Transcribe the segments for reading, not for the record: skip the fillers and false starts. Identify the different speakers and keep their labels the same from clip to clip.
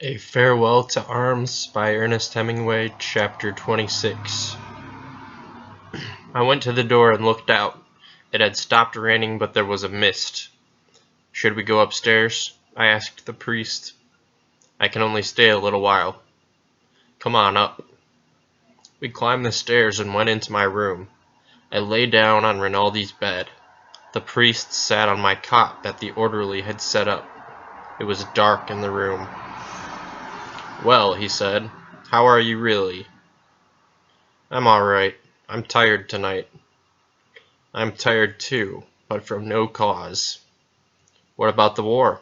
Speaker 1: A Farewell to Arms by Ernest Hemingway, Chapter 26. I went to the door and looked out. It had stopped raining, but there was a mist. Should we go upstairs? I asked the priest. I can only stay a little while. Come on up. We climbed the stairs and went into my room. I lay down on Rinaldi's bed. The priest sat on my cot that the orderly had set up. It was dark in the room. "Well," he said, "how are you really?" "I'm all right. I'm tired tonight." "I'm tired too, but from no cause." "What about the war?"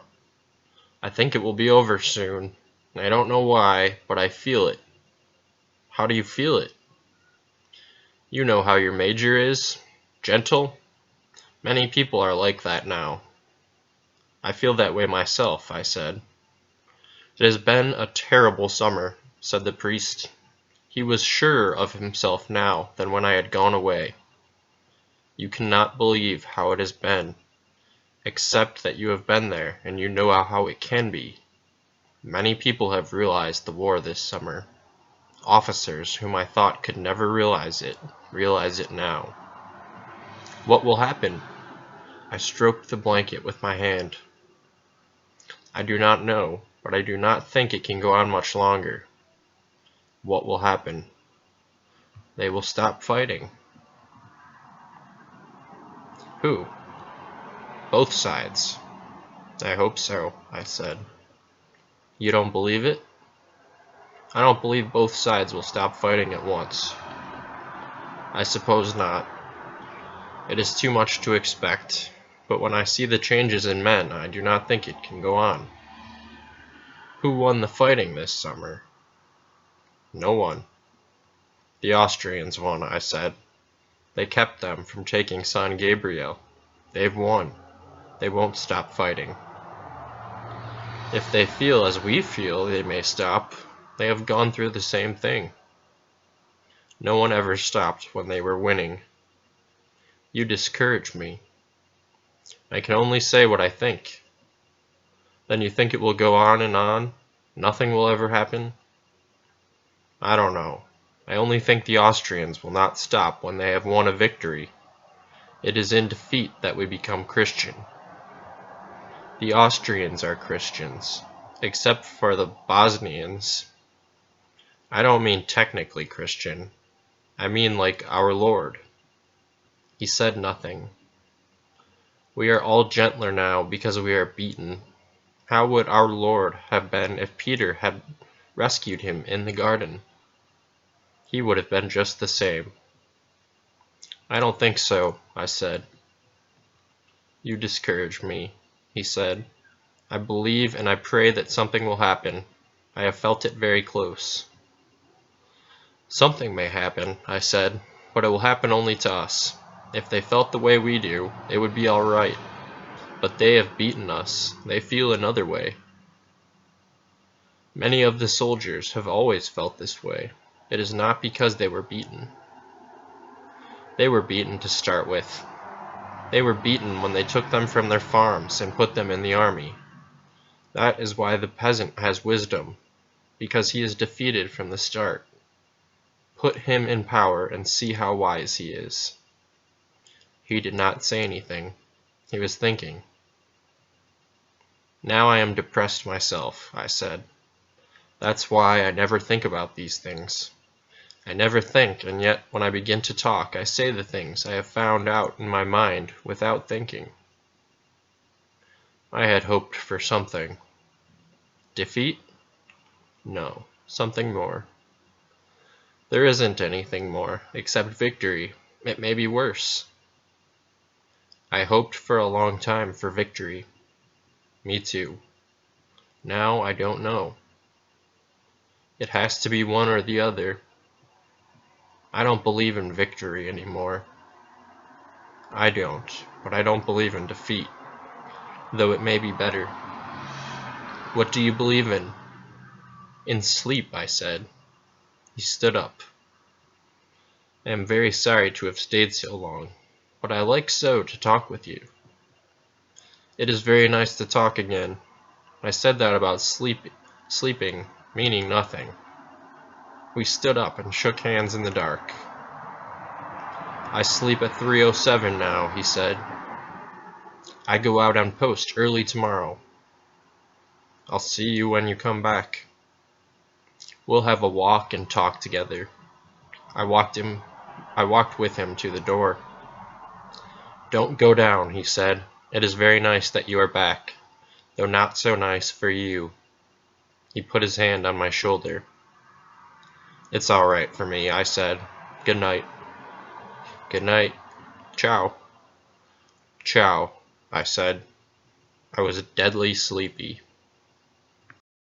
Speaker 1: "I think it will be over soon. I don't know why, but I feel it." "How do you feel it?" "You know how your major is. Gentle. Many people are like that now." "I feel that way myself," I said. "It has been a terrible summer," said the priest. He was surer of himself now than when I had gone away. "You cannot believe how it has been, except that you have been there and you know how it can be. Many people have realized the war this summer. Officers whom I thought could never realize it now." "What will happen?" I stroked the blanket with my hand. "I do not know, but I do not think it can go on much longer." "What will happen?" "They will stop fighting." "Who?" "Both sides." "I hope so," I said. "You don't believe it?" "I don't believe both sides will stop fighting at once." "I suppose not. It is too much to expect, but when I see the changes in men, I do not think it can go on." "Who won the fighting this summer?" "No one." "The Austrians won," I said. "They kept them from taking San Gabriel. They've won. They won't stop fighting." "If they feel as we feel, they may stop. They have gone through the same thing." "No one ever stopped when they were winning." "You discourage me." "I can only say what I think." "Then you think it will go on and on? Nothing will ever happen?" "I don't know. I only think the Austrians will not stop when they have won a victory. It is in defeat that we become Christian." "The Austrians are Christians, except for the Bosnians." "I don't mean technically Christian. I mean like our Lord." He said nothing. "We are all gentler now because we are beaten. How would our Lord have been if Peter had rescued him in the garden?" "He would have been just the same." "I don't think so," I said. "You discourage me," he said. "I believe and I pray that something will happen. I have felt it very close." "Something may happen," I said, "but it will happen only to us. If they felt the way we do, it would be all right. But they have beaten us. They feel another way." "Many of the soldiers have always felt this way. It is not because they were beaten." "They were beaten to start with. They were beaten when they took them from their farms and put them in the army. That is why the peasant has wisdom, because he is defeated from the start. Put him in power and see how wise he is." He did not say anything. He was thinking. "Now I am depressed myself," I said. "That's why I never think about these things. I never think, and yet when I begin to talk, I say the things I have found out in my mind without thinking." I had hoped for something. Defeat? No, something more. "There isn't anything more, except victory. It may be worse." I hoped for a long time for victory. Me too. Now I don't know. It has to be one or the other. I don't believe in victory anymore. I don't, but I don't believe in defeat, though it may be better. "What do you believe in?" "In sleep," I said. He stood up. "I am very sorry to have stayed so long, but I like so to talk with you." "It is very nice to talk again. I said that about sleep sleeping, meaning nothing. We stood up and shook hands in the dark. I sleep at 3:07 now, he said. I go out on post early tomorrow. I'll see you when you come back. We'll have a walk and talk together. I walked with him to the door. Don't go down, he said. It is very nice that you are back, though not so nice for you. He put his hand on my shoulder. It's all right for me, I said. Good night. Good night. Ciao. Ciao, I said. I was deadly sleepy.